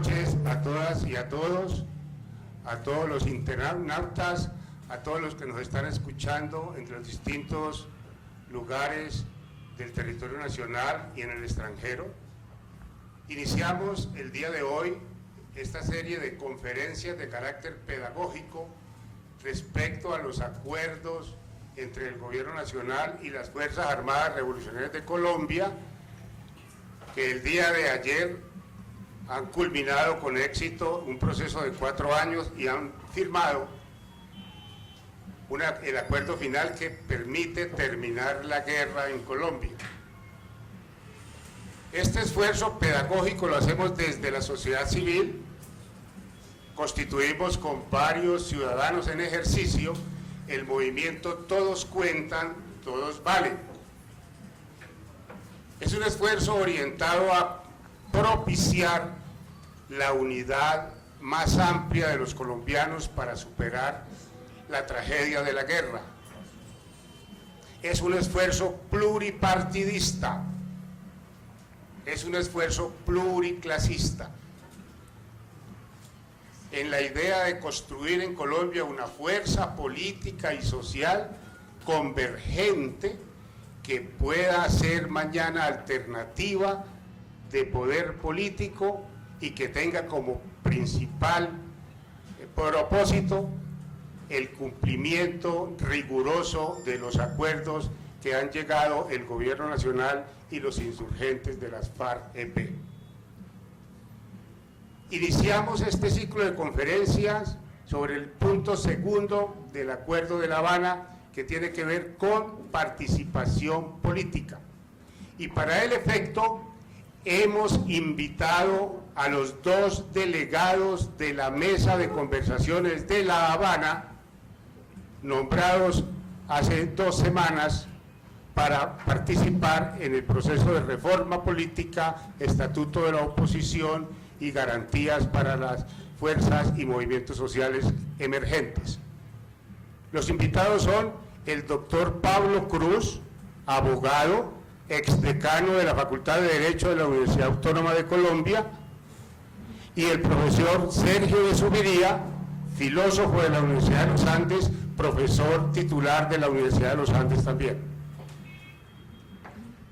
noches a todas y a todos los internautas, a todos los que nos están escuchando entre los distintos lugares del territorio nacional y en el extranjero. Iniciamos el día de hoy esta serie de conferencias de carácter pedagógico respecto a los acuerdos entre el Gobierno Nacional y las Fuerzas Armadas Revolucionarias de Colombia, que el día de ayer han culminado con éxito un proceso de 4 años y han firmado el acuerdo final que permite terminar la guerra en Colombia. Este esfuerzo pedagógico lo hacemos desde la sociedad civil, constituimos con varios ciudadanos en ejercicio el movimiento Todos Cuentan, Todos Valen. Es un esfuerzo orientado a propiciar la unidad más amplia de los colombianos para superar la tragedia de la guerra. Es un esfuerzo pluripartidista, es un esfuerzo pluriclasista, en la idea de construir en Colombia una fuerza política y social convergente que pueda ser mañana alternativa de poder político y que tenga como principal propósito el cumplimiento riguroso de los acuerdos que han llegado el Gobierno Nacional y los insurgentes de las FARC-EP. Iniciamos este ciclo de conferencias sobre el punto segundo del Acuerdo de La Habana, que tiene que ver con participación política. Y para el efecto hemos invitado a los 2 delegados de la Mesa de Conversaciones de La Habana, nombrados hace 2 semanas, para participar en el proceso de reforma política, estatuto de la oposición y garantías para las fuerzas y movimientos sociales emergentes. Los invitados son el doctor Pablo Cruz, abogado, exdecano de la Facultad de Derecho de la Universidad Autónoma de Colombia, y el profesor Sergio de Zuviría, filósofo de la Universidad de los Andes, profesor titular de la Universidad de los Andes también.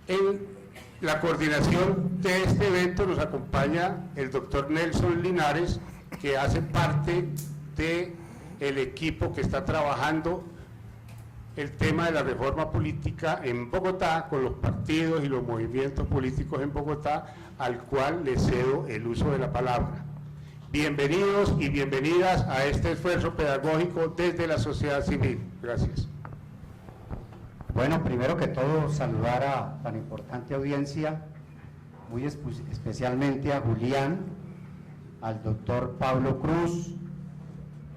En la coordinación de este evento nos acompaña el doctor Nelson Linares, que hace parte del equipo que está trabajando el tema de la reforma política en Bogotá, con los partidos y los movimientos políticos en Bogotá, al cual le cedo el uso de la palabra. Bienvenidos y bienvenidas a este esfuerzo pedagógico desde la sociedad civil. Gracias. Bueno, primero que todo, saludar a tan importante audiencia, muy especialmente a Julián, al doctor Pablo Cruz,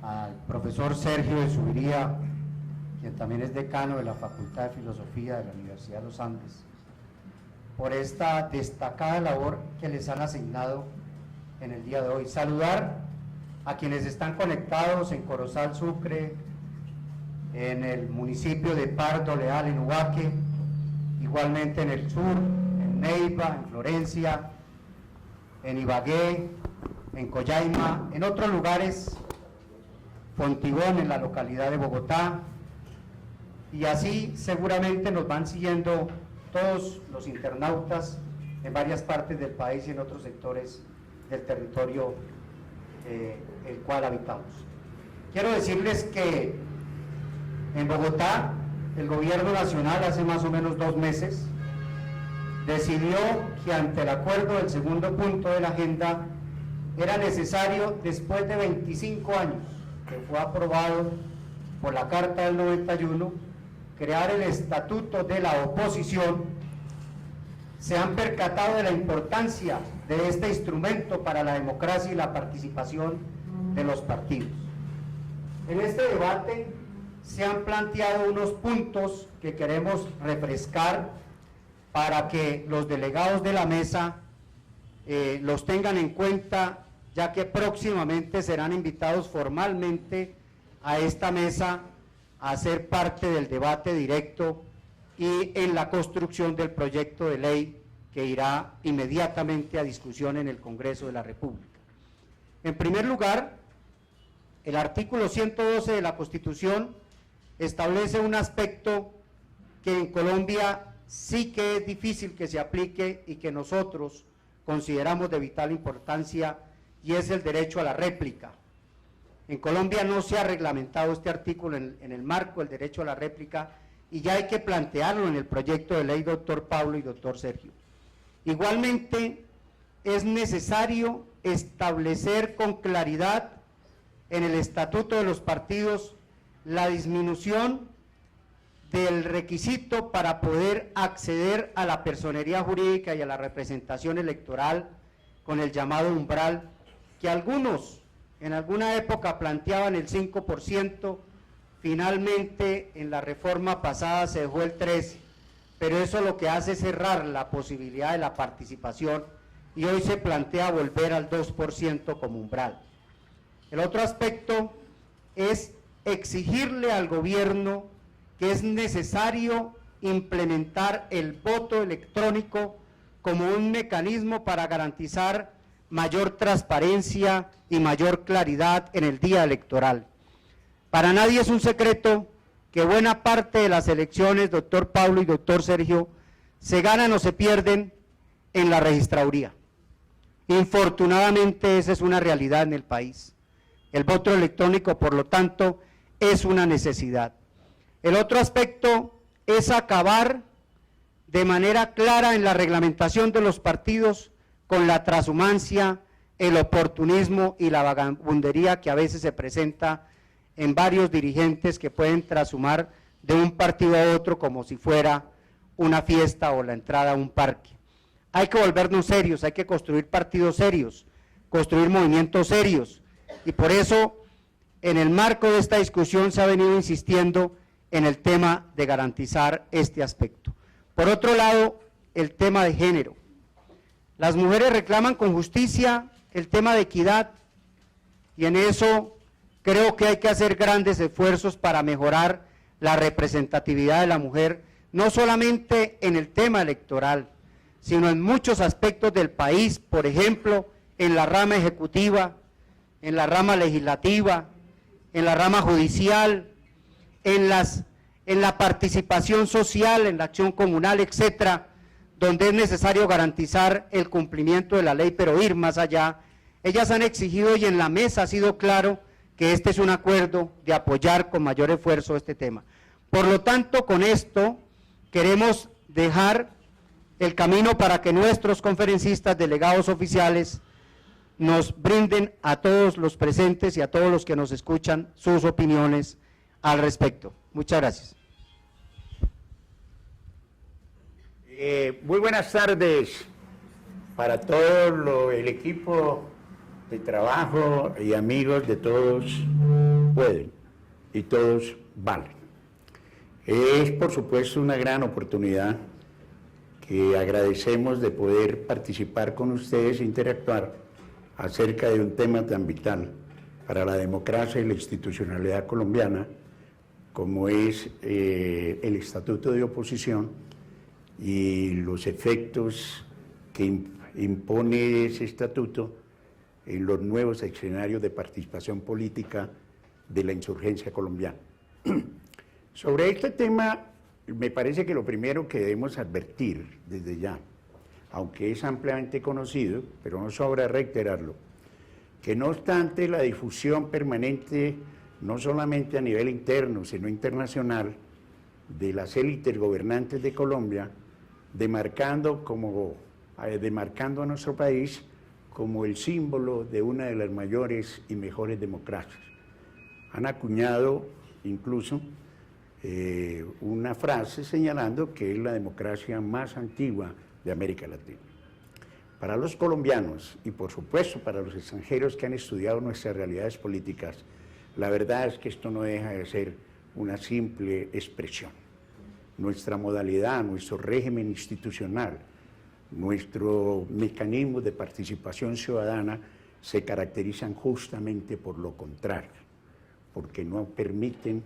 al profesor Sergio de Zuviría, quien también es decano de la Facultad de Filosofía de la Universidad de los Andes, por esta destacada labor que les han asignado en el día de hoy. Saludar a quienes están conectados en Corozal, Sucre, en el municipio de Pardo Leal, en Ubaque, igualmente en el sur, en Neiva, en Florencia, en Ibagué, en Coyaima, en otros lugares, Fontibón, en la localidad de Bogotá, y así seguramente nos van siguiendo todos los internautas en varias partes del país y en otros sectores del territorio el cual habitamos. Quiero decirles que en Bogotá el Gobierno Nacional hace más o menos 2 meses decidió que ante el acuerdo del segundo punto de la agenda era necesario, después de 25 años que fue aprobado por la Carta del 91, crear el Estatuto de la Oposición. Se han percatado de la importancia de este instrumento para la democracia y la participación de los partidos. En este debate se han planteado unos puntos que queremos refrescar para que los delegados de la mesa los tengan en cuenta, ya que próximamente serán invitados formalmente a esta mesa a ser parte del debate directo y en la construcción del proyecto de ley que irá inmediatamente a discusión en el Congreso de la República. En primer lugar, el artículo 112 de la Constitución establece un aspecto que en Colombia sí que es difícil que se aplique y que nosotros consideramos de vital importancia, y es el derecho a la réplica. En Colombia no se ha reglamentado este artículo en el marco del derecho a la réplica, y ya hay que plantearlo en el proyecto de ley, doctor Pablo y doctor Sergio. Igualmente, es necesario establecer con claridad en el estatuto de los partidos la disminución del requisito para poder acceder a la personería jurídica y a la representación electoral con el llamado umbral, que algunos en alguna época planteaban el 5%, finalmente en la reforma pasada se dejó el 13%, pero eso lo que hace es cerrar la posibilidad de la participación, y hoy se plantea volver al 2% como umbral. El otro aspecto es exigirle al gobierno que es necesario implementar el voto electrónico como un mecanismo para garantizar mayor transparencia y mayor claridad en el día electoral. Para nadie es un secreto que buena parte de las elecciones, doctor Pablo y doctor Sergio, se ganan o se pierden en la registraduría. Infortunadamente esa es una realidad en el país. El voto electrónico, por lo tanto, es una necesidad. El otro aspecto es acabar de manera clara en la reglamentación de los partidos con la trashumancia, el oportunismo y la vagabundería que a veces se presenta en varios dirigentes que pueden trashumar de un partido a otro como si fuera una fiesta o la entrada a un parque. Hay que volvernos serios, hay que construir partidos serios, construir movimientos serios, y por eso en el marco de esta discusión se ha venido insistiendo en el tema de garantizar este aspecto. Por otro lado, el tema de género. Las mujeres reclaman con justicia el tema de equidad, y en eso creo que hay que hacer grandes esfuerzos para mejorar la representatividad de la mujer, no solamente en el tema electoral, sino en muchos aspectos del país, por ejemplo, en la rama ejecutiva, en la rama legislativa, en la rama judicial, en la participación social, en la acción comunal, etcétera, donde es necesario garantizar el cumplimiento de la ley, pero ir más allá. Ellas han exigido, y en la mesa ha sido claro, que este es un acuerdo de apoyar con mayor esfuerzo este tema. Por lo tanto, con esto queremos dejar el camino para que nuestros conferencistas, delegados oficiales, nos brinden a todos los presentes y a todos los que nos escuchan sus opiniones al respecto. Muchas gracias. Muy buenas tardes para todo el equipo de trabajo y amigos de Todos Pueden y Todos Valen. Es por supuesto una gran oportunidad que agradecemos de poder participar con ustedes e interactuar acerca de un tema tan vital para la democracia y la institucionalidad colombiana como es el Estatuto de Oposición y los efectos que impone ese estatuto en los nuevos escenarios de participación política de la insurgencia colombiana. Sobre este tema, me parece que lo primero que debemos advertir desde ya, aunque es ampliamente conocido, pero no sobra reiterarlo, que no obstante la difusión permanente, no solamente a nivel interno, sino internacional, de las élites gobernantes de Colombia, demarcando a nuestro país como el símbolo de una de las mayores y mejores democracias. Han acuñado incluso una frase señalando que es la democracia más antigua de América Latina. Para los colombianos y por supuesto para los extranjeros que han estudiado nuestras realidades políticas, la verdad es que esto no deja de ser una simple expresión. Nuestra modalidad, nuestro régimen institucional, nuestro mecanismo de participación ciudadana se caracterizan justamente por lo contrario, porque no permiten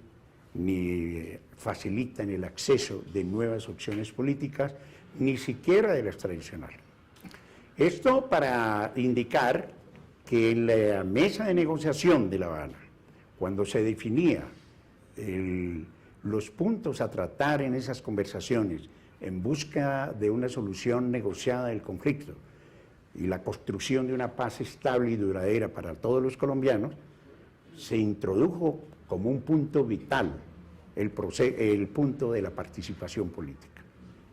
ni facilitan el acceso de nuevas opciones políticas, ni siquiera de las tradicionales. Esto para indicar que en la mesa de negociación de La Habana, cuando se definía los puntos a tratar en esas conversaciones en busca de una solución negociada del conflicto y la construcción de una paz estable y duradera para todos los colombianos, se introdujo como un punto vital el punto de la participación política.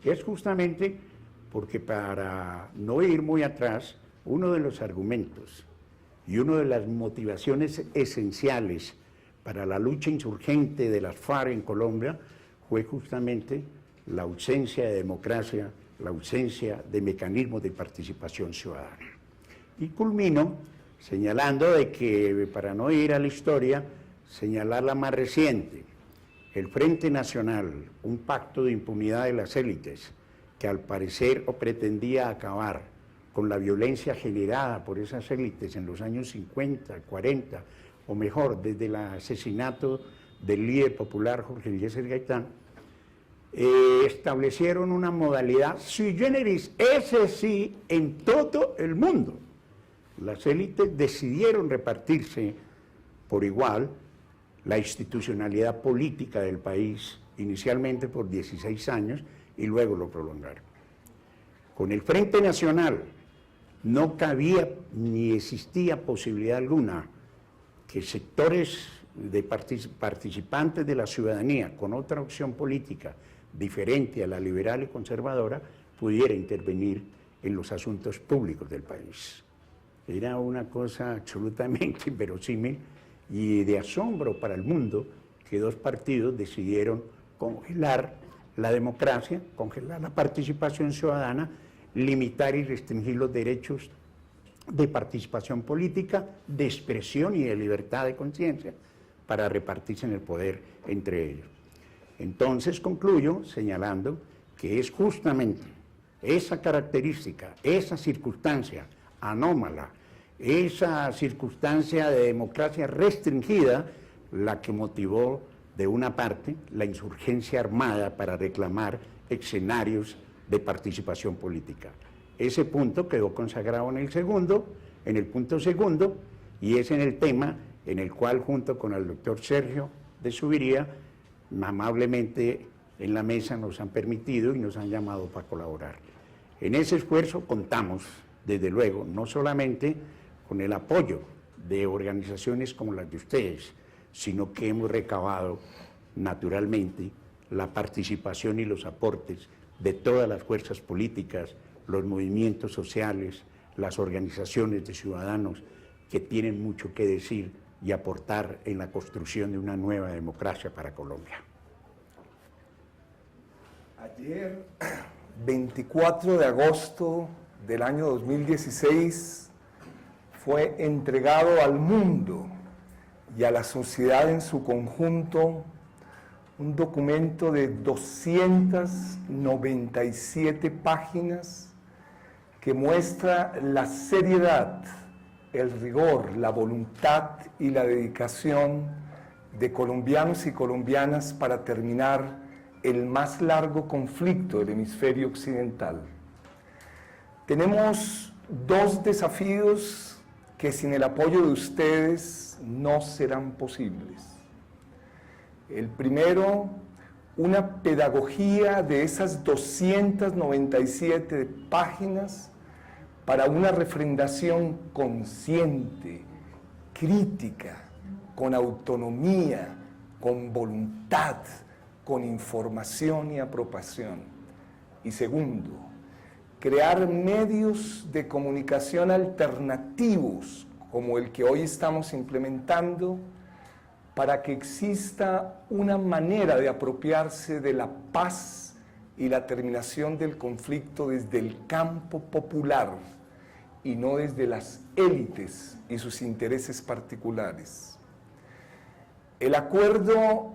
Es justamente porque, para no ir muy atrás, uno de los argumentos y una de las motivaciones esenciales para la lucha insurgente de las FARC en Colombia fue justamente la ausencia de democracia, la ausencia de mecanismos de participación ciudadana. Y culmino señalando de que, para no ir a la historia, señalar la más reciente, el Frente Nacional, un pacto de impunidad de las élites que al parecer pretendía acabar con la violencia generada por esas élites en los años 50, 40, o mejor, desde el asesinato del líder popular Jorge Eliezer Gaitán, establecieron una modalidad sui generis, ese sí, en todo el mundo. Las élites decidieron repartirse por igual la institucionalidad política del país, inicialmente por 16 años, y luego lo prolongaron. Con el Frente Nacional no cabía ni existía posibilidad alguna que sectores de participantes de la ciudadanía con otra opción política diferente a la liberal y conservadora pudiera intervenir en los asuntos públicos del país. Era una cosa absolutamente inverosímil y de asombro para el mundo que dos partidos decidieron congelar la democracia, congelar la participación ciudadana, limitar y restringir los derechos de participación política, de expresión y de libertad de conciencia para repartirse en el poder entre ellos. Entonces concluyo señalando que es justamente esa característica, esa circunstancia anómala, esa circunstancia de democracia restringida la que motivó de una parte la insurgencia armada para reclamar escenarios de participación política. Ese punto quedó consagrado en el punto segundo, y es en el tema en el cual, junto con el doctor Sergio de Subiría, amablemente en la mesa nos han permitido y nos han llamado para colaborar. En ese esfuerzo contamos, desde luego, no solamente con el apoyo de organizaciones como las de ustedes, sino que hemos recabado naturalmente la participación y los aportes de todas las fuerzas políticas, los movimientos sociales, las organizaciones de ciudadanos que tienen mucho que decir y aportar en la construcción de una nueva democracia para Colombia. Ayer, 24 de agosto del año 2016, fue entregado al mundo y a la sociedad en su conjunto un documento de 297 páginas que muestra la seriedad, el rigor, la voluntad y la dedicación de colombianos y colombianas para terminar el más largo conflicto del hemisferio occidental. Tenemos dos desafíos que sin el apoyo de ustedes no serán posibles. El primero, una pedagogía de esas 297 páginas para una refrendación consciente, crítica, con autonomía, con voluntad, con información y apropiación. Y segundo, crear medios de comunicación alternativos como el que hoy estamos implementando para que exista una manera de apropiarse de la paz y la terminación del conflicto desde el campo popular y no desde las élites y sus intereses particulares. El acuerdo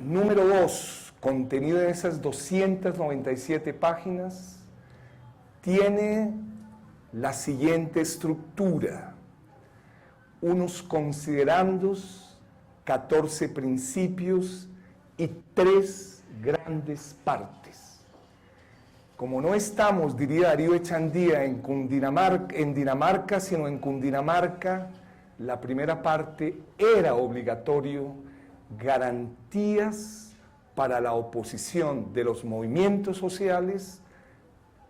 número 2, contenido en esas 297 páginas, tiene la siguiente estructura: unos considerandos, 14 principios y 3 grandes partes. Como no estamos, diría Darío Echandía, en Dinamarca, sino en Cundinamarca, la primera parte era obligatorio garantías para la oposición de los movimientos sociales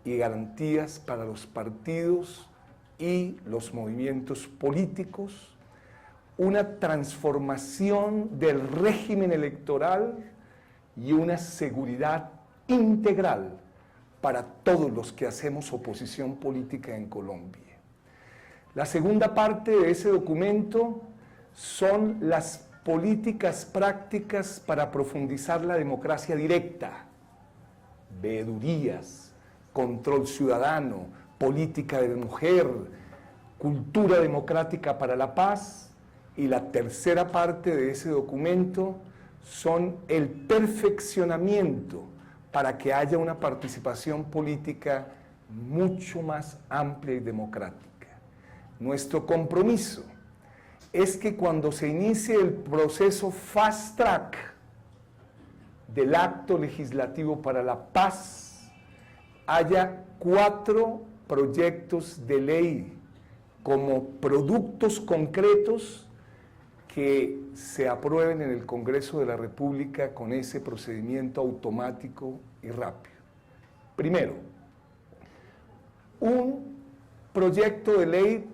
y garantías para los partidos y los movimientos políticos, una transformación del régimen electoral y una seguridad integral para todos los que hacemos oposición política en Colombia. La segunda parte de ese documento son las políticas prácticas para profundizar la democracia directa, veedurías, control ciudadano, política de mujer, cultura democrática para la paz, y la tercera parte de ese documento son el perfeccionamiento para que haya una participación política mucho más amplia y democrática. Nuestro compromiso es que cuando se inicie el proceso fast track del acto legislativo para la paz, haya 4 proyectos de ley como productos concretos que se aprueben en el Congreso de la República con ese procedimiento automático y rápido. Primero, un proyecto de ley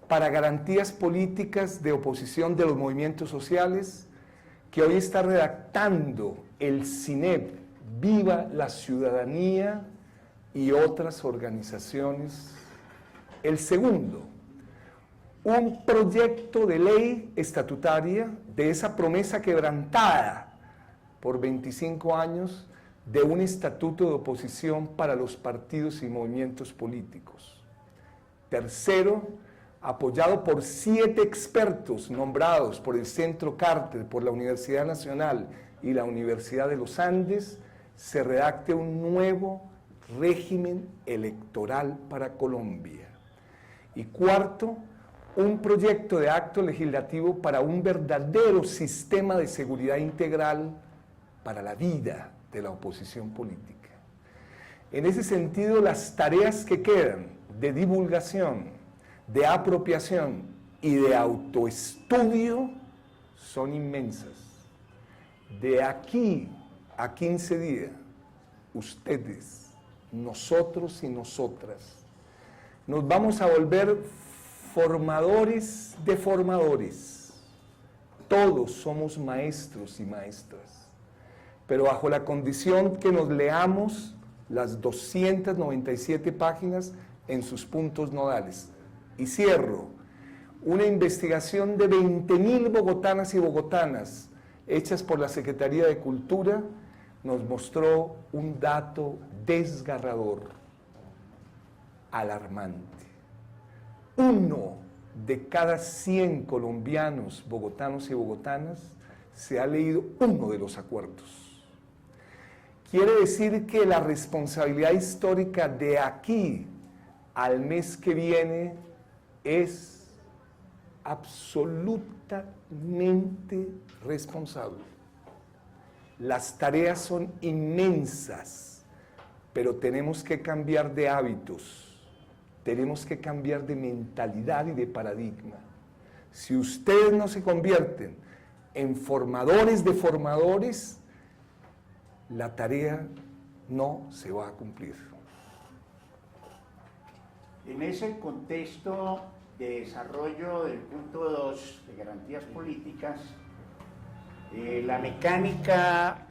para garantías políticas de oposición de los movimientos sociales que hoy está redactando el CINEP, Viva la Ciudadanía y otras organizaciones. El segundo, un proyecto de ley estatutaria de esa promesa quebrantada por 25 años de un estatuto de oposición para los partidos y movimientos políticos. Tercero, apoyado por 7 expertos nombrados por el Centro Carter, por la Universidad Nacional y la Universidad de los Andes, se redacte un nuevo régimen electoral para Colombia. Y cuarto, un proyecto de acto legislativo para un verdadero sistema de seguridad integral para la vida de la oposición política. En ese sentido, las tareas que quedan de divulgación, de apropiación y de autoestudio son inmensas. De aquí a 15 días, ustedes, nosotros y nosotras, nos vamos a volver formadores de formadores. Todos somos maestros y maestras, pero bajo la condición que nos leamos las 297 páginas en sus puntos nodales. Y cierro, una investigación de 20.000 bogotanas y bogotanas hechas por la Secretaría de Cultura nos mostró un dato desgarrador, alarmante. 1 de cada 100 colombianos, bogotanos y bogotanas, se ha leído uno de los acuerdos. Quiere decir que la responsabilidad histórica de aquí al mes que viene es absolutamente responsable. Las tareas son inmensas, pero tenemos que cambiar de hábitos, tenemos que cambiar de mentalidad y de paradigma. Si ustedes no se convierten en formadores de formadores, la tarea no se va a cumplir. En ese contexto de desarrollo del punto 2 de garantías políticas, la mecánica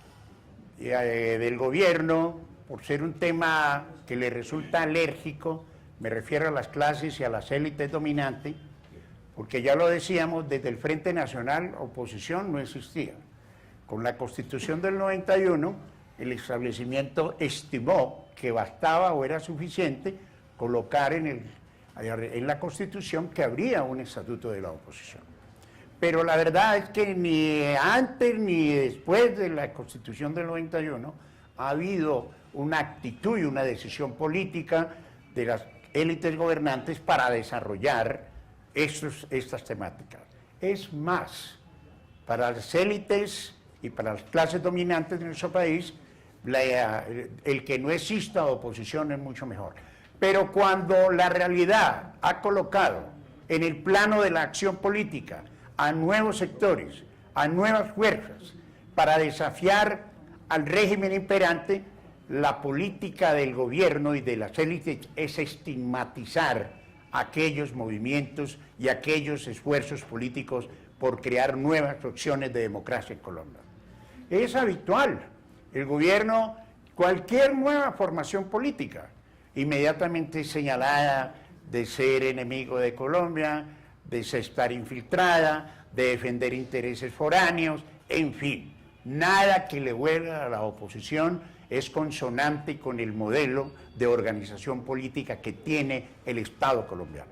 del gobierno, por ser un tema que le resulta alérgico, me refiero a las clases y a las élites dominantes, porque ya lo decíamos, desde el Frente Nacional oposición no existía. Con la Constitución del 91, el establecimiento estimó que bastaba o era suficiente colocar en la Constitución que habría un estatuto de la oposición. Pero la verdad es que ni antes ni después de la Constitución del 91 ha habido una actitud y una decisión política de las élites gobernantes para desarrollar estas temáticas. Es más, para las élites y para las clases dominantes de nuestro país, el que no exista oposición es mucho mejor. Pero cuando la realidad ha colocado en el plano de la acción política a nuevos sectores, a nuevas fuerzas, para desafiar al régimen imperante, la política del gobierno y de las élites es estigmatizar aquellos movimientos y aquellos esfuerzos políticos por crear nuevas opciones de democracia en Colombia. Es habitual. El gobierno, cualquier nueva formación política, inmediatamente señalada de ser enemigo de Colombia, de estar infiltrada, de defender intereses foráneos, en fin, nada que le huela a la oposición es consonante con el modelo de organización política que tiene el Estado colombiano.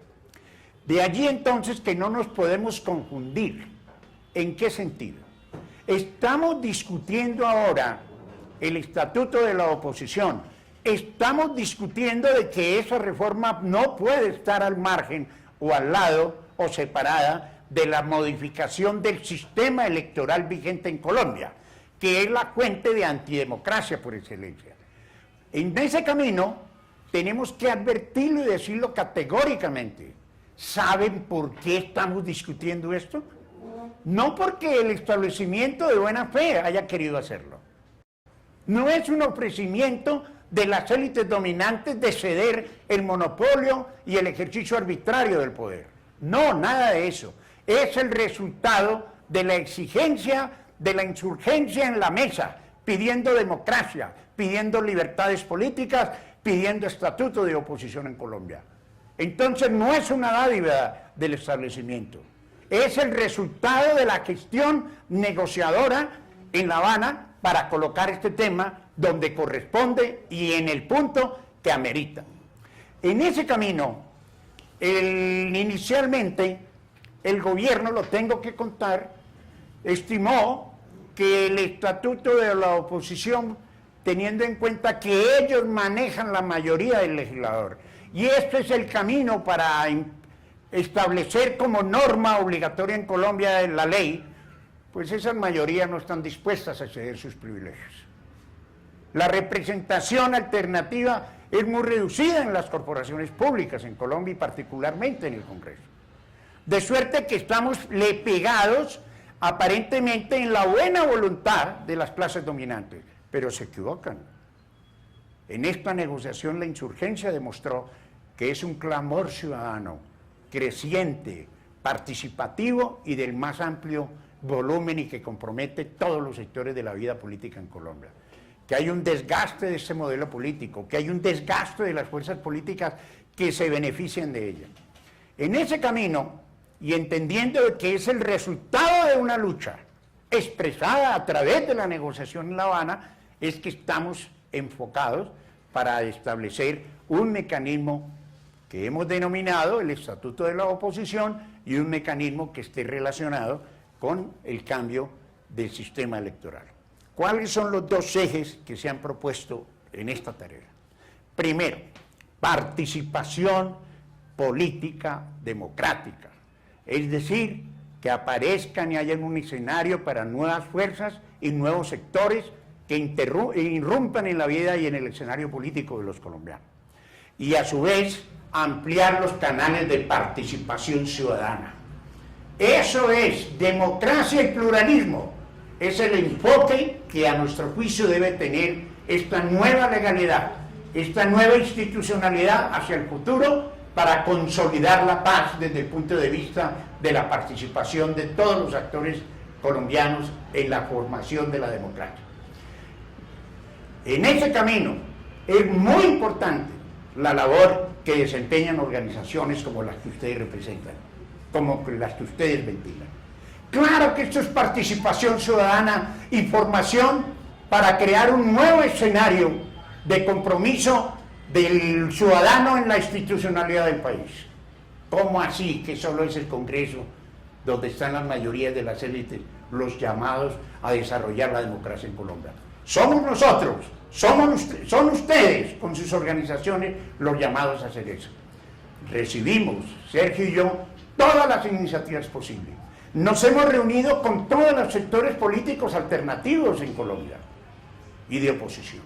De allí entonces que no nos podemos confundir. ¿En qué sentido? Estamos discutiendo ahora el estatuto de la oposición, estamos discutiendo de que esa reforma no puede estar al margen o al lado o separada de la modificación del sistema electoral vigente en Colombia, que es la fuente de antidemocracia por excelencia. En ese camino tenemos que advertirlo y decirlo categóricamente. ¿Saben por qué estamos discutiendo esto? No porque el establecimiento de buena fe haya querido hacerlo. No es un ofrecimiento de las élites dominantes de ceder el monopolio y el ejercicio arbitrario del poder. No, nada de eso. Es el resultado de la exigencia de la insurgencia en la mesa, pidiendo democracia, pidiendo libertades políticas, pidiendo estatuto de oposición en Colombia. Entonces no es una dádiva del establecimiento, es el resultado de la gestión negociadora en La Habana para colocar este tema donde corresponde y en el punto que amerita. En ese camino, inicialmente, el gobierno, lo tengo que contar, estimó que el estatuto de la oposición, teniendo en cuenta que ellos manejan la mayoría del legislador, y este es el camino para establecer como norma obligatoria en Colombia la ley, pues esas mayorías no están dispuestas a ceder sus privilegios. La representación alternativa es muy reducida en las corporaciones públicas en Colombia y particularmente en el Congreso. De suerte que estamos pegados aparentemente en la buena voluntad de las clases dominantes, pero se equivocan. En esta negociación la insurgencia demostró que es un clamor ciudadano, creciente, participativo y del más amplio volumen y que compromete todos los sectores de la vida política en Colombia. Que hay un desgaste de ese modelo político, que hay un desgaste de las fuerzas políticas que se benefician de ella. En ese camino, y entendiendo que es el resultado de una lucha expresada a través de la negociación en La Habana, es que estamos enfocados para establecer un mecanismo que hemos denominado el Estatuto de la Oposición y un mecanismo que esté relacionado con el cambio del sistema electoral. ¿Cuáles son los dos ejes que se han propuesto en esta tarea? Primero, participación política democrática, es decir, que aparezcan y hayan un escenario para nuevas fuerzas y nuevos sectores que irrumpan en la vida y en el escenario político de los colombianos. Y a su vez, ampliar los canales de participación ciudadana. Eso es democracia y pluralismo. Es el enfoque que a nuestro juicio debe tener esta nueva legalidad, esta nueva institucionalidad hacia el futuro para consolidar la paz desde el punto de vista de la participación de todos los actores colombianos en la formación de la democracia. En ese camino es muy importante la labor que desempeñan organizaciones como las que ustedes representan, como las que ustedes ventilan. Claro que esto es participación ciudadana y formación para crear un nuevo escenario de compromiso del ciudadano en la institucionalidad del país. ¿Cómo así que solo es el Congreso donde están las mayorías de las élites los llamados a desarrollar la democracia en Colombia? Somos nosotros, son ustedes con sus organizaciones los llamados a hacer eso. Recibimos, Sergio y yo, todas las iniciativas posibles. Nos hemos reunido con todos los sectores políticos alternativos en Colombia. y de oposición.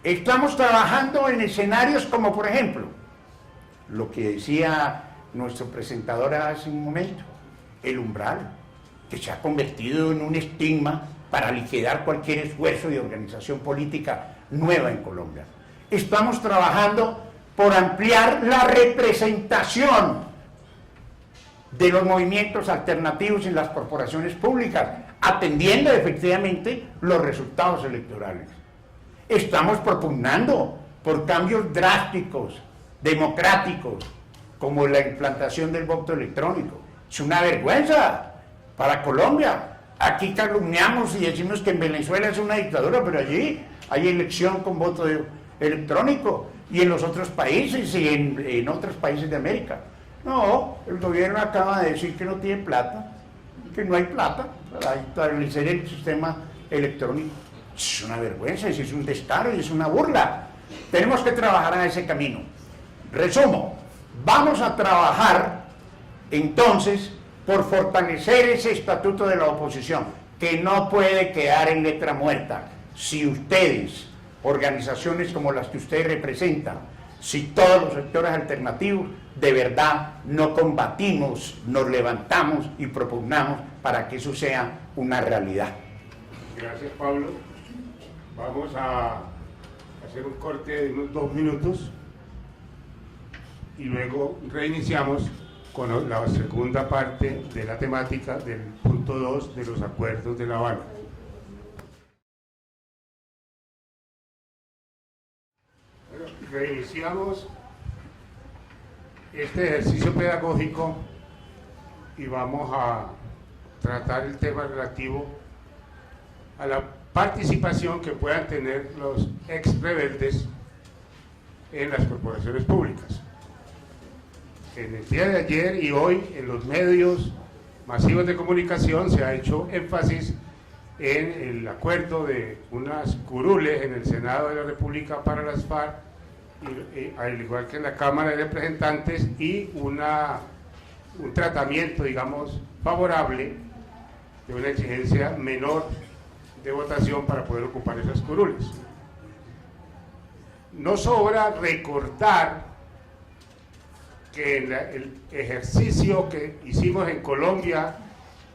Estamos trabajando en escenarios como, por ejemplo, lo que decía nuestro presentador hace un momento, el umbral, que se ha convertido en un estigma para liquidar cualquier esfuerzo de organización política nueva en Colombia. Estamos trabajando por ampliar la representación de los movimientos alternativos en las corporaciones públicas, atendiendo efectivamente los resultados electorales. Estamos propugnando por cambios drásticos, democráticos, como la implantación del voto electrónico. Es una vergüenza para Colombia. Aquí calumniamos y decimos que en Venezuela es una dictadura, pero allí hay elección con voto electrónico, y en los otros países y en otros países de América. No, el gobierno acaba de decir que no tiene plata, que no hay plata para establecer el sistema electrónico. Es una vergüenza, es un descaro y es una burla. Tenemos que trabajar en ese camino. Resumo, vamos a trabajar entonces por fortalecer ese estatuto de la oposición, que no puede quedar en letra muerta. Si ustedes, organizaciones como las que ustedes representan, si todos los sectores alternativos de verdad no combatimos, nos levantamos y propugnamos para que eso sea una realidad. Gracias, Pablo. Vamos a hacer un corte de unos 2 minutos y luego reiniciamos con la segunda parte de la temática del punto 2 de los acuerdos de La Habana. Bueno, reiniciamos este ejercicio pedagógico y vamos a tratar el tema relativo a la participación que puedan tener los ex rebeldes en las corporaciones públicas. En el día de ayer y hoy en los medios masivos de comunicación se ha hecho énfasis en el acuerdo de unas curules en el Senado de la República para las FARC, al igual que en la Cámara de Representantes, y un tratamiento, digamos, favorable de una exigencia menor de votación para poder ocupar esas curules. No sobra recordar que en el ejercicio que hicimos en Colombia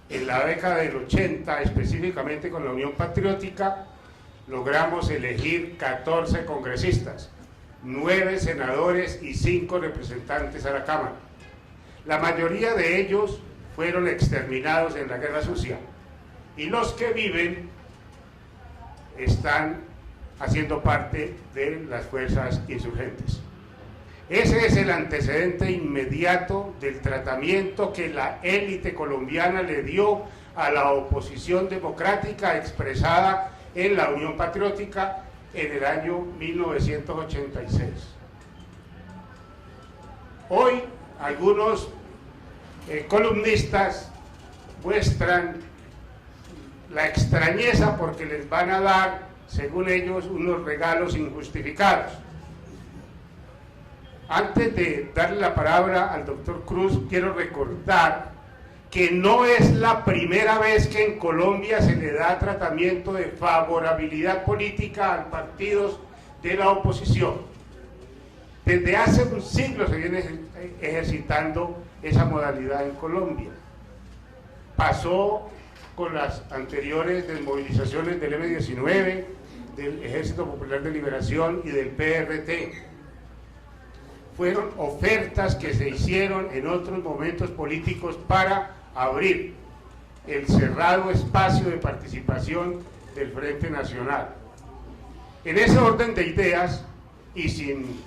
en la década del 80, específicamente con la Unión Patriótica, logramos elegir 14 congresistas, 9 senadores y 5 representantes a la Cámara. La mayoría de ellos fueron exterminados en la Guerra Sucia, y los que viven están haciendo parte de las fuerzas insurgentes. Ese es el antecedente inmediato del tratamiento que la élite colombiana le dio a la oposición democrática expresada en la Unión Patriótica en el año 1986. Hoy algunos columnistas muestran la extrañeza porque les van a dar, según ellos, unos regalos injustificados. Antes de darle la palabra al doctor Cruz, quiero recordar que no es la primera vez que en Colombia se le da tratamiento de favorabilidad política a partidos de la oposición. Desde hace un siglo se viene ejercitando esa modalidad en Colombia. Pasó con las anteriores desmovilizaciones del M-19, del Ejército Popular de Liberación y del PRT. Fueron ofertas que se hicieron en otros momentos políticos para abrir el cerrado espacio de participación del Frente Nacional. En ese orden de ideas, y sin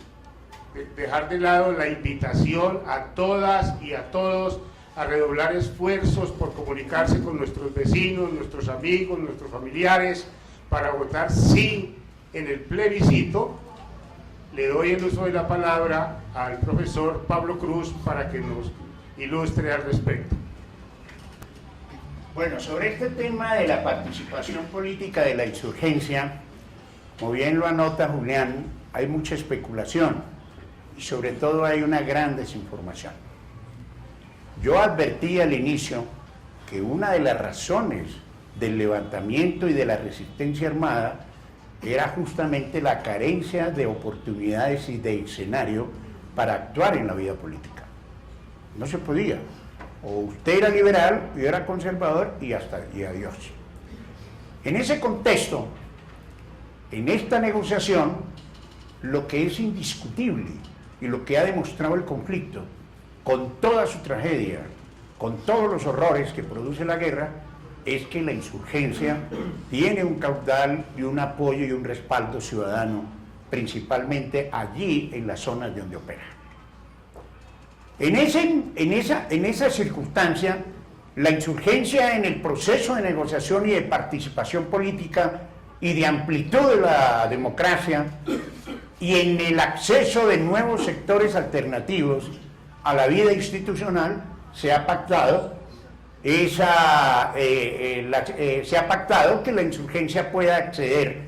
dejar de lado la invitación a todas y a todos a redoblar esfuerzos por comunicarse con nuestros vecinos, nuestros amigos, nuestros familiares, para votar sí en el plebiscito, le doy el uso de la palabra al profesor Pablo Cruz para que nos ilustre al respecto. Bueno, sobre este tema de la participación política de la insurgencia, como bien lo anota Julián, hay mucha especulación y sobre todo hay una gran desinformación. Yo advertí al inicio que una de las razones del levantamiento y de la resistencia armada era justamente la carencia de oportunidades y de escenario para actuar en la vida política. No se podía. O usted era liberal, yo era conservador y adiós. En ese contexto, en esta negociación, lo que es indiscutible y lo que ha demostrado el conflicto, con toda su tragedia, con todos los horrores que produce la guerra, es que la insurgencia tiene un caudal y un apoyo y un respaldo ciudadano, principalmente allí en las zonas de donde opera. En esa circunstancia, la insurgencia en el proceso de negociación y de participación política y de amplitud de la democracia y en el acceso de nuevos sectores alternativos a la vida institucional se ha pactado que la insurgencia pueda acceder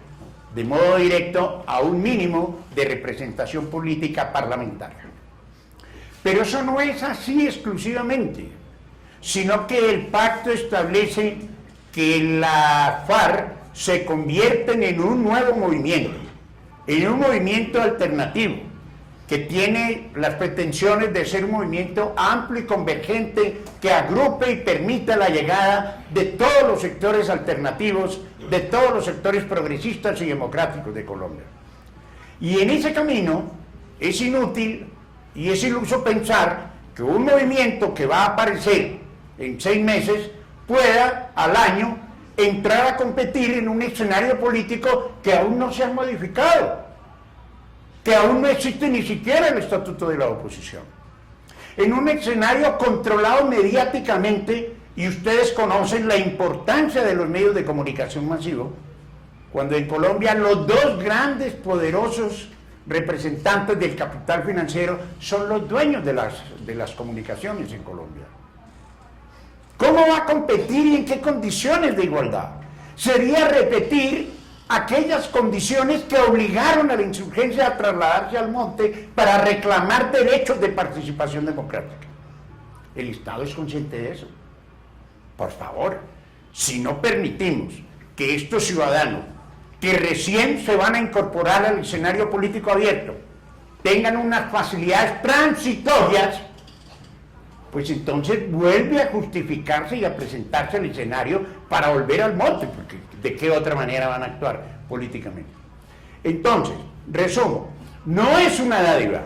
de modo directo a un mínimo de representación política parlamentaria. Pero eso no es así exclusivamente, sino que el pacto establece que la FARC se convierten en un nuevo movimiento, en un movimiento alternativo, que tiene las pretensiones de ser un movimiento amplio y convergente que agrupe y permita la llegada de todos los sectores alternativos, de todos los sectores progresistas y democráticos de Colombia. Y en ese camino es inútil y es iluso pensar que un movimiento que va a aparecer en 6 meses pueda al año entrar a competir en un escenario político que aún no se ha modificado, que aún no existe ni siquiera el estatuto de la oposición, en un escenario controlado mediáticamente, y ustedes conocen la importancia de los medios de comunicación masivos, cuando en Colombia los 2 grandes, poderosos representantes del capital financiero son los dueños de las comunicaciones en Colombia. ¿Cómo va a competir y en qué condiciones de igualdad? Sería repetir aquellas condiciones que obligaron a la insurgencia a trasladarse al monte para reclamar derechos de participación democrática. ¿El Estado es consciente de eso? Por favor, si no permitimos que estos ciudadanos que recién se van a incorporar al escenario político abierto tengan unas facilidades transitorias, pues entonces vuelve a justificarse y a presentarse el escenario para volver al monte, porque ¿de qué otra manera van a actuar políticamente? Entonces, resumo, no es una dádiva,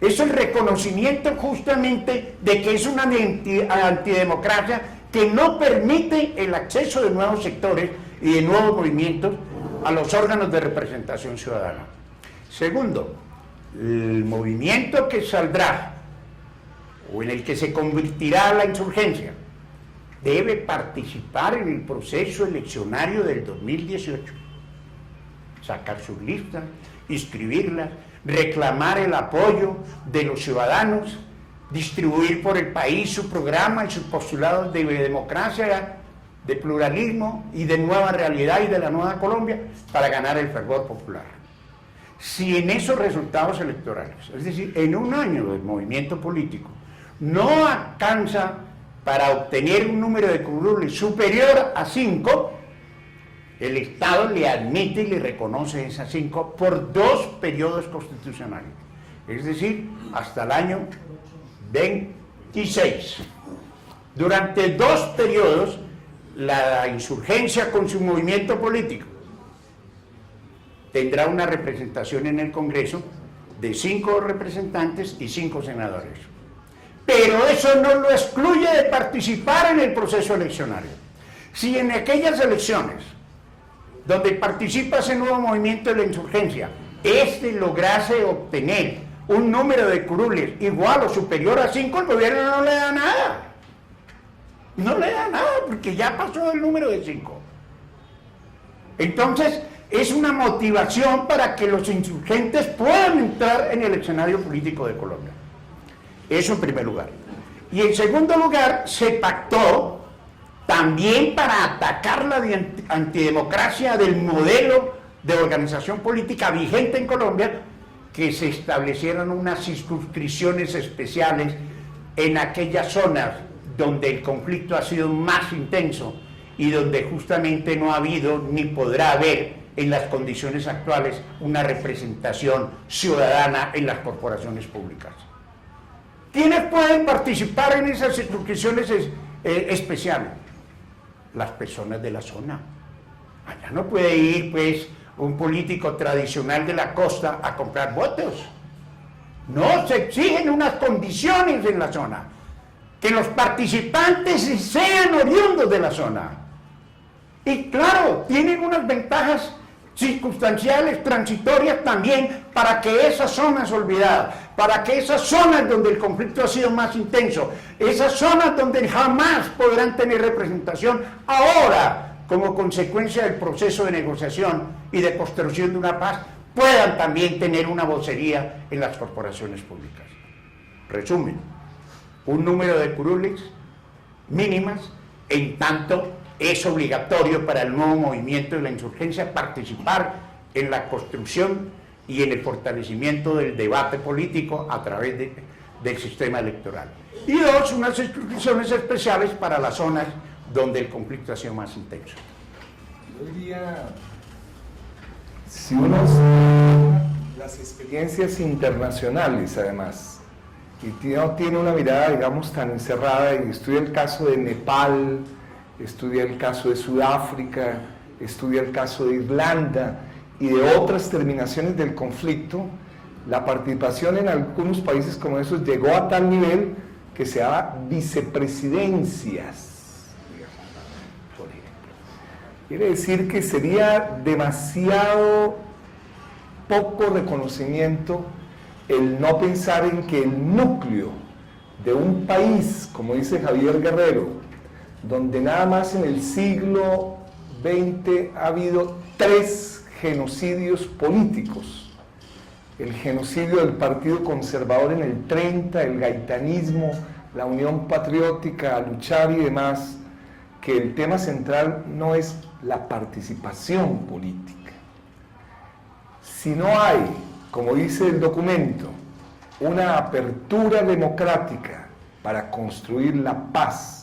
es el reconocimiento justamente de que es una antidemocracia que no permite el acceso de nuevos sectores y de nuevos movimientos a los órganos de representación ciudadana. Segundo, el movimiento que saldrá o en el que se convertirá la insurgencia debe participar en el proceso eleccionario del 2018, sacar sus listas, inscribirlas, reclamar el apoyo de los ciudadanos, distribuir por el país su programa y sus postulados de democracia, de pluralismo y de nueva realidad y de la nueva Colombia para ganar el fervor popular. Si en esos resultados electorales, es decir, en un año del movimiento político, no alcanza para obtener un número de curules superior a 5, el Estado le admite y le reconoce esas 5 por 2 periodos constitucionales, es decir, hasta el año 26. Durante 2 periodos, la insurgencia con su movimiento político tendrá una representación en el Congreso de 5 representantes y 5 senadores. Pero eso no lo excluye de participar en el proceso eleccionario. Si en aquellas elecciones donde participa ese nuevo movimiento de la insurgencia, lograse obtener un número de curules igual o superior a 5, el gobierno no le da nada. No le da nada porque ya pasó el número de 5. Entonces, es una motivación para que los insurgentes puedan entrar en el escenario político de Colombia. Eso en primer lugar. Y en segundo lugar, se pactó también para atacar la antidemocracia del modelo de organización política vigente en Colombia, que se establecieran unas circunscripciones especiales en aquellas zonas donde el conflicto ha sido más intenso y donde justamente no ha habido ni podrá haber en las condiciones actuales una representación ciudadana en las corporaciones públicas. ¿Quiénes pueden participar en esas circunscripciones especiales? Las personas de la zona. Allá no puede ir pues un político tradicional de la costa a comprar votos. No, se exigen unas condiciones en la zona, que los participantes sean oriundos de la zona. Y claro, tienen unas ventajas circunstanciales, transitorias también, para que esas zonas olvidadas, para que esas zonas donde el conflicto ha sido más intenso, esas zonas donde jamás podrán tener representación, ahora, como consecuencia del proceso de negociación y de construcción de una paz, puedan también tener una vocería en las corporaciones públicas. Resumen, un número de curules mínimas, en tanto es obligatorio para el nuevo movimiento de la insurgencia participar en la construcción y en el fortalecimiento del debate político a través del sistema electoral. Y dos, unas circunscripciones especiales para las zonas donde el conflicto ha sido más intenso. Yo diría, si uno estudia las experiencias internacionales además, y no tiene una mirada, digamos, tan encerrada, y estudia el caso de Nepal, estudia el caso de Sudáfrica, estudia el caso de Irlanda y de otras terminaciones del conflicto, la participación en algunos países como esos llegó a tal nivel que se daba vicepresidencias, por ejemplo. Quiere decir que sería demasiado poco reconocimiento el no pensar en que el núcleo de un país, como dice Javier Guerrero, donde nada más en el siglo XX ha habido 3 genocidios políticos. El genocidio del Partido Conservador en el 30, el gaitanismo, la Unión Patriótica a luchar y demás, que el tema central no es la participación política. Si no hay, como dice el documento, una apertura democrática para construir la paz,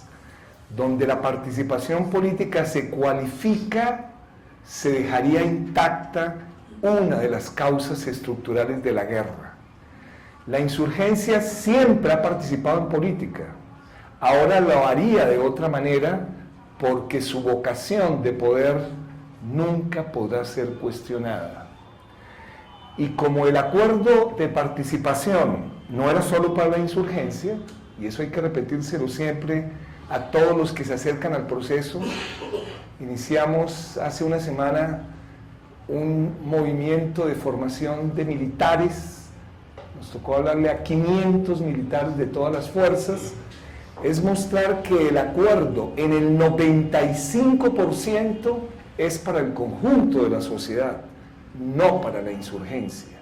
donde la participación política se cualifica, se dejaría intacta una de las causas estructurales de la guerra. La insurgencia siempre ha participado en política, ahora lo haría de otra manera porque su vocación de poder nunca podrá ser cuestionada. Y como el acuerdo de participación no era solo para la insurgencia, y eso hay que repetírselo siempre a todos los que se acercan al proceso, iniciamos hace una semana un movimiento de formación de militares, nos tocó hablarle a 500 militares de todas las fuerzas, es mostrar que el acuerdo en el 95% es para el conjunto de la sociedad, no para la insurgencia.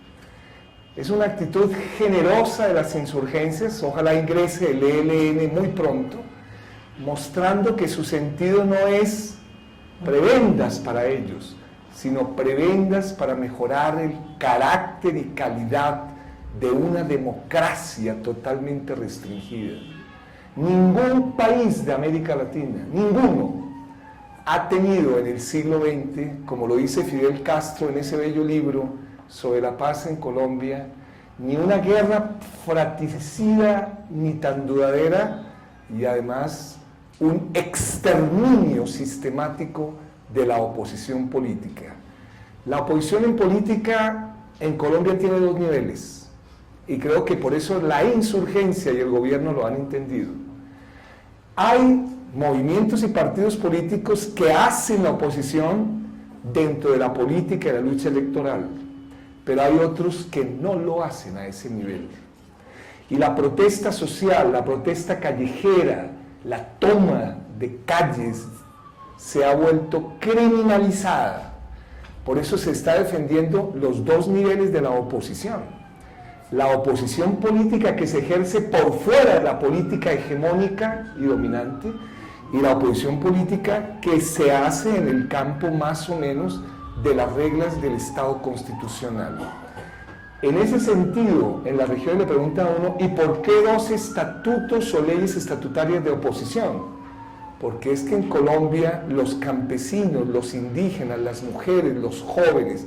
Es una actitud generosa de las insurgencias, ojalá ingrese el ELN muy pronto, mostrando que su sentido no es prebendas para ellos, sino prebendas para mejorar el carácter y calidad de una democracia totalmente restringida. Ningún país de América Latina, ninguno, ha tenido en el siglo XX, como lo dice Fidel Castro en ese bello libro sobre la paz en Colombia, ni una guerra fratricida ni tan duradera, y además un exterminio sistemático de la oposición política. La oposición en política en Colombia tiene 2 niveles, y creo que por eso la insurgencia y el gobierno lo han entendido. Hay movimientos y partidos políticos que hacen la oposición dentro de la política y la lucha electoral, pero hay otros que no lo hacen a ese nivel. Y la protesta social, la protesta callejera, la toma de calles se ha vuelto criminalizada. Por eso se está defendiendo los 2 niveles de la oposición. La oposición política que se ejerce por fuera de la política hegemónica y dominante, y la oposición política que se hace en el campo más o menos de las reglas del Estado constitucional. En ese sentido, en la región le pregunta a uno, ¿y por qué 2 estatutos o leyes estatutarias de oposición? porque es que en Colombia los campesinos, los indígenas, las mujeres, los jóvenes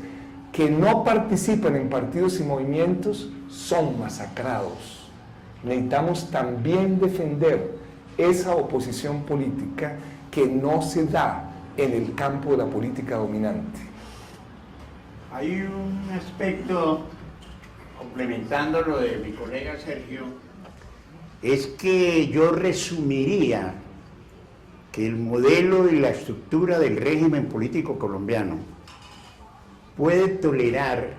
que no participan en partidos y movimientos son masacrados. Necesitamos también defender esa oposición política que no se da en el campo de la política dominante. Hay un aspecto, complementando lo de mi colega Sergio, es que yo resumiría que el modelo y la estructura del régimen político colombiano puede tolerar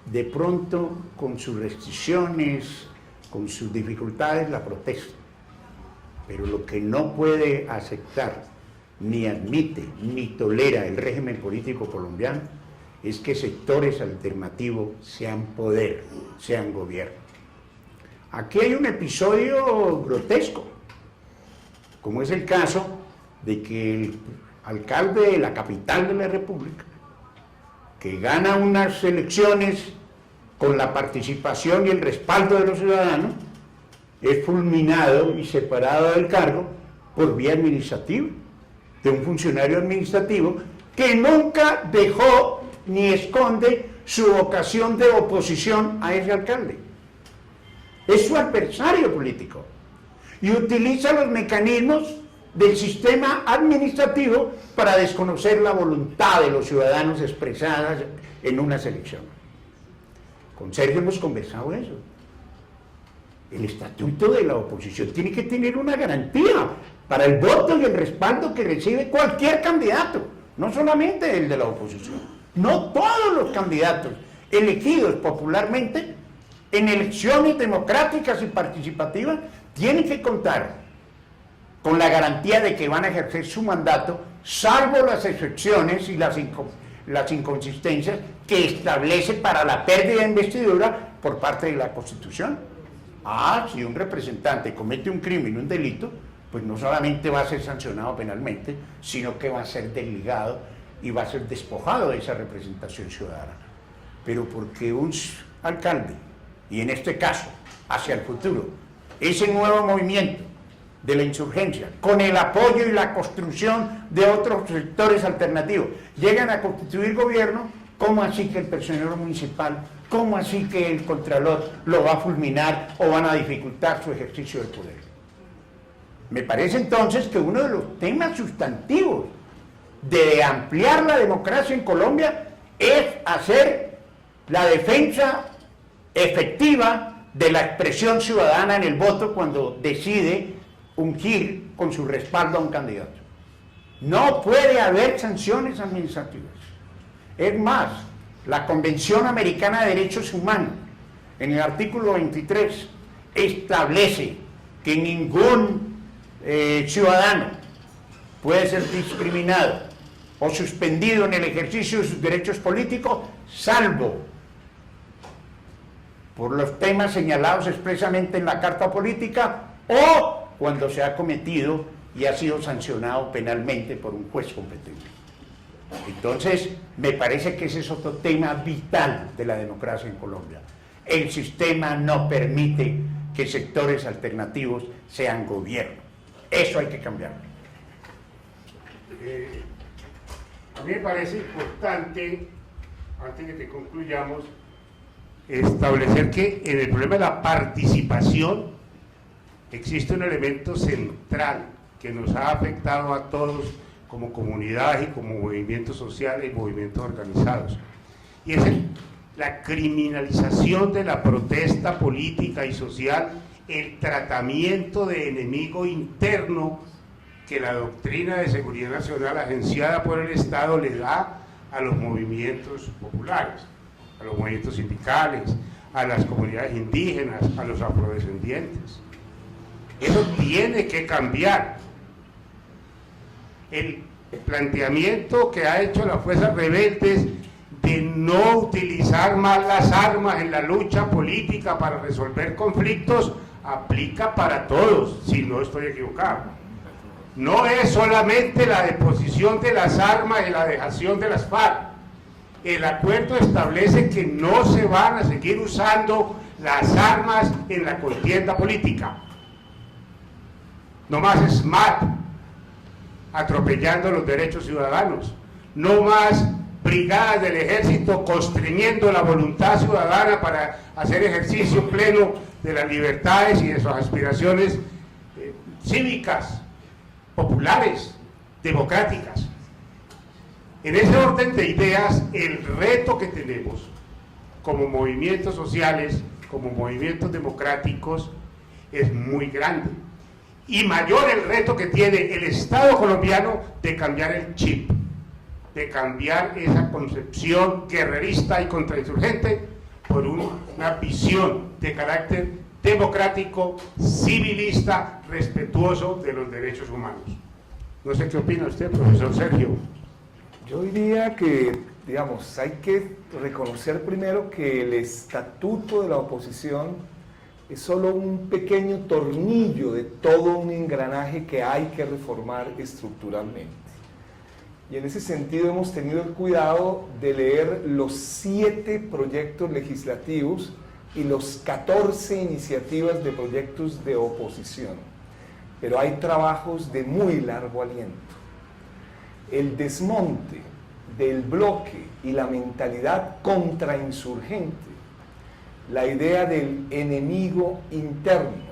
de pronto con sus restricciones, con sus dificultades la protesta, pero lo que no puede aceptar, ni admite, ni tolera el régimen político colombiano es que sectores alternativos sean poder, sean gobierno. Aquí hay un episodio grotesco, como es el caso de que el alcalde de la capital de la República, que gana unas elecciones con la participación y el respaldo de los ciudadanos, es fulminado y separado del cargo por vía administrativa, de un funcionario administrativo que nunca dejó ni esconde su vocación de oposición a ese alcalde. Es su adversario político y utiliza los mecanismos del sistema administrativo para desconocer la voluntad de los ciudadanos expresadas en unas elecciones. Con Sergio hemos conversado eso. El estatuto de la oposición tiene que tener una garantía para el voto y el respaldo que recibe cualquier candidato, no solamente el de la oposición. No todos los candidatos elegidos popularmente en elecciones democráticas y participativas tienen que contar con la garantía de que van a ejercer su mandato, salvo las excepciones y las inconsistencias que establece para la pérdida de investidura por parte de la Constitución. Si un representante comete un crimen, un delito, pues no solamente va a ser sancionado penalmente, sino que va a ser desligado y va a ser despojado de esa representación ciudadana. Pero porque un alcalde, y en este caso, hacia el futuro, ese nuevo movimiento de la insurgencia, con el apoyo y la construcción de otros sectores alternativos, llegan a constituir gobierno, ¿cómo así que el personero municipal, cómo así que el contralor lo va a fulminar o van a dificultar su ejercicio del poder? Me parece entonces que uno de los temas sustantivos de ampliar la democracia en Colombia es hacer la defensa efectiva de la expresión ciudadana en el voto cuando decide ungir con su respaldo a un candidato. No puede haber sanciones administrativas. Es más, la Convención Americana de Derechos Humanos, en el artículo 23, establece que ningún ciudadano puede ser discriminado o suspendido en el ejercicio de sus derechos políticos, salvo por los temas señalados expresamente en la Carta Política o cuando se ha cometido y ha sido sancionado penalmente por un juez competente. Entonces, me parece que ese es otro tema vital de la democracia en Colombia. El sistema no permite que sectores alternativos sean gobierno. Eso hay que cambiarlo. A mí me parece importante, antes de que concluyamos, establecer que en el problema de la participación existe un elemento central que nos ha afectado a todos como comunidad y como movimientos sociales y movimientos organizados, y es la criminalización de la protesta política y social, el tratamiento de enemigo interno que la doctrina de seguridad nacional agenciada por el Estado le da a los movimientos populares, a los movimientos sindicales, a las comunidades indígenas, a los afrodescendientes. Eso tiene que cambiar. El planteamiento que ha hecho las fuerzas rebeldes de no utilizar más las armas en la lucha política para resolver conflictos aplica para todos, si no estoy equivocado. No es solamente la deposición de las armas y la dejación de las FARC. El acuerdo establece que no se van a seguir usando las armas en la contienda política. No más SMAT, atropellando los derechos ciudadanos, no más brigadas del ejército constriñendo la voluntad ciudadana para hacer ejercicio pleno de las libertades y de sus aspiraciones cívicas, populares, democráticas. En ese orden de ideas, el reto que tenemos como movimientos sociales, como movimientos democráticos, es muy grande. Y mayor el reto que tiene el Estado colombiano de cambiar el chip, de cambiar esa concepción guerrerista y contrainsurgente por una visión de carácter democrático, civilista, respetuoso de los derechos humanos. No sé qué opina usted, profesor Sergio. Yo diría que, digamos, hay que reconocer primero que el estatuto de la oposición es solo un pequeño tornillo de todo un engranaje que hay que reformar estructuralmente. Y en ese sentido hemos tenido el cuidado de leer los 7 proyectos legislativos y los 14 iniciativas de proyectos de oposición. Pero hay trabajos de muy largo aliento. El desmonte del bloque y la mentalidad contrainsurgente, la idea del enemigo interno,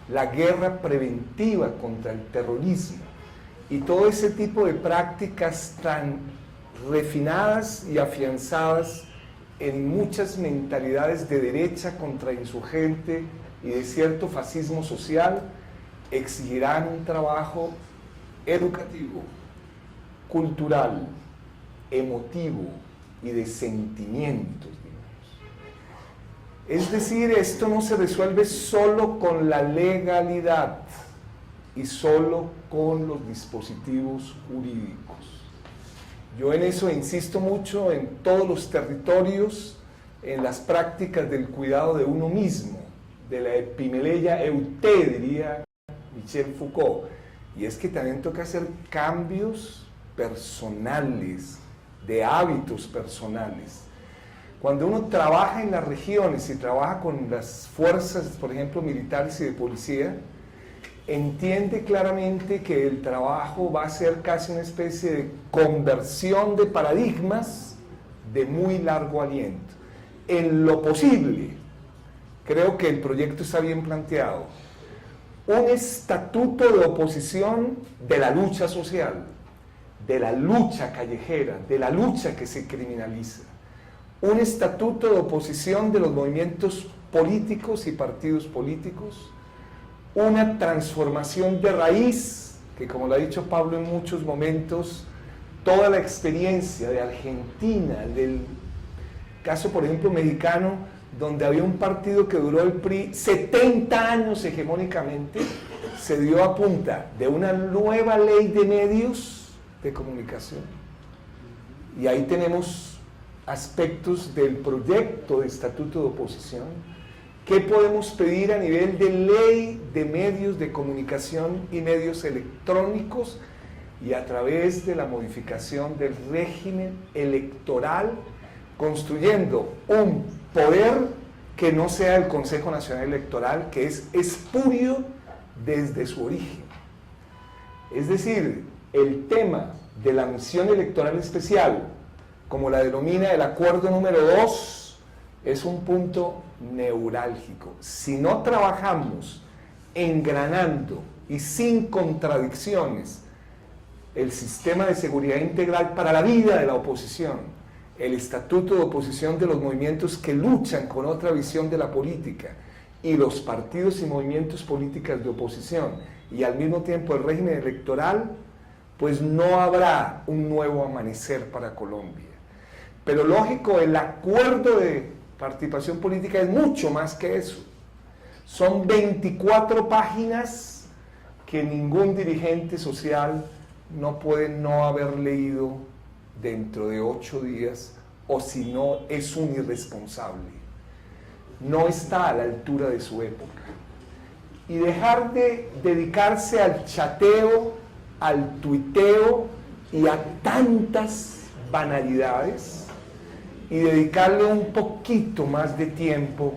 la guerra preventiva contra el terrorismo y todo ese tipo de prácticas tan refinadas y afianzadas en muchas mentalidades de derecha contrainsurgente y de cierto fascismo social, exigirán un trabajo educativo, cultural, emotivo y de sentimientos, digamos. Es decir, esto no se resuelve solo con la legalidad y solo con los dispositivos jurídicos. Yo en eso insisto mucho en todos los territorios, en las prácticas del cuidado de uno mismo, de la epimeleia eute, diría Michel Foucault, y es que también toca hacer cambios personales, de hábitos personales. Cuando uno trabaja en las regiones y trabaja con las fuerzas, por ejemplo, militares y de policía, entiende claramente que el trabajo va a ser casi una especie de conversión de paradigmas de muy largo aliento. En lo posible, creo que el proyecto está bien planteado. Un estatuto de oposición de la lucha social, de la lucha callejera, de la lucha que se criminaliza. Un estatuto de oposición de los movimientos políticos y partidos políticos. Una transformación de raíz, que como lo ha dicho Pablo en muchos momentos, toda la experiencia de Argentina, del caso por ejemplo mexicano, donde había un partido que duró el PRI 70 años hegemónicamente, se dio a punta de una nueva ley de medios de comunicación. Y ahí tenemos aspectos del proyecto de estatuto de oposición. ¿Qué podemos pedir a nivel de ley de medios de comunicación y medios electrónicos y a través de la modificación del régimen electoral, construyendo un poder que no sea el Consejo Nacional Electoral, que es espurio desde su origen? Es decir, el tema de la misión electoral especial, como la denomina el acuerdo número 2, es un punto neurálgico. Si no trabajamos engranando y sin contradicciones el sistema de seguridad integral para la vida de la oposición, el estatuto de oposición de los movimientos que luchan con otra visión de la política y los partidos y movimientos políticos de oposición y al mismo tiempo el régimen electoral, pues no habrá un nuevo amanecer para Colombia. Pero lógico, el acuerdo de participación política es mucho más que eso. Son 24 páginas que ningún dirigente social no puede no haber leído dentro de 8 días, o si no es un irresponsable. No está a la altura de su época. Y dejar de dedicarse al chateo, al tuiteo y a tantas banalidades y dedicarle un poquito más de tiempo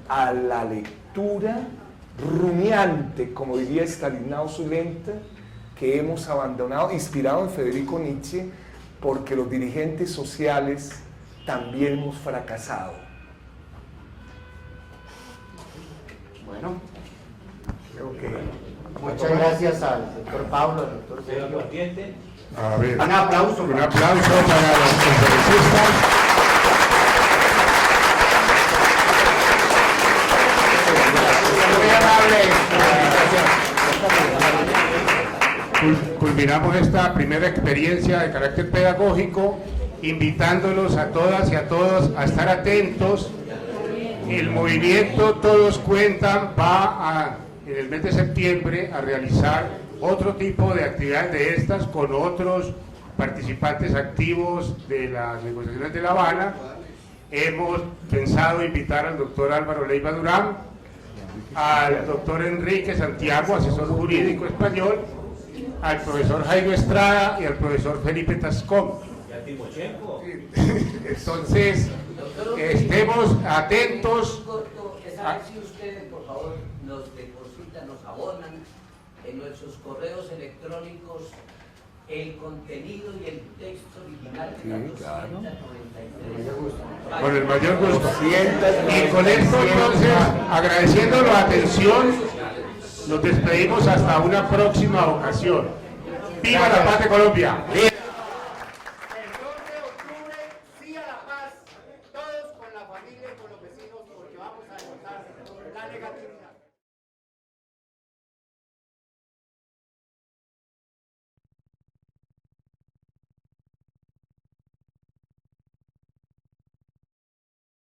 a la lectura rumiante, como diría Stanislao Zulenta, que hemos abandonado, inspirado en Federico Nietzsche, porque los dirigentes sociales también hemos fracasado. Bueno, Creo que muchas gracias al doctor Pablo, al doctor Sergio. A ver, Un aplauso. un aplauso para los conferencistas. muy amable. Culminamos esta primera experiencia de carácter pedagógico, invitándolos a todas y a todos a estar atentos. El movimiento Todos Cuentan en el mes de septiembre a realizar otro tipo de actividades de estas con otros participantes activos de las negociaciones de La Habana. Hemos pensado invitar al doctor Álvaro Leiva Durán, al doctor Enrique Santiago, asesor jurídico español, al profesor Jairo Estrada y al profesor Felipe Tascón. Entonces, estemos atentos. Es a ver si ustedes, por favor, nos depositan, nos abonan en nuestros correos electrónicos el contenido y el texto original de la 293. Con el mayor gusto. Y con esto, entonces, agradeciendo la atención, nos despedimos hasta una próxima ocasión. ¡Viva la paz de Colombia! El 2 de octubre, sí a la paz, todos con la familia y con los vecinos, porque vamos a votar la negatividad.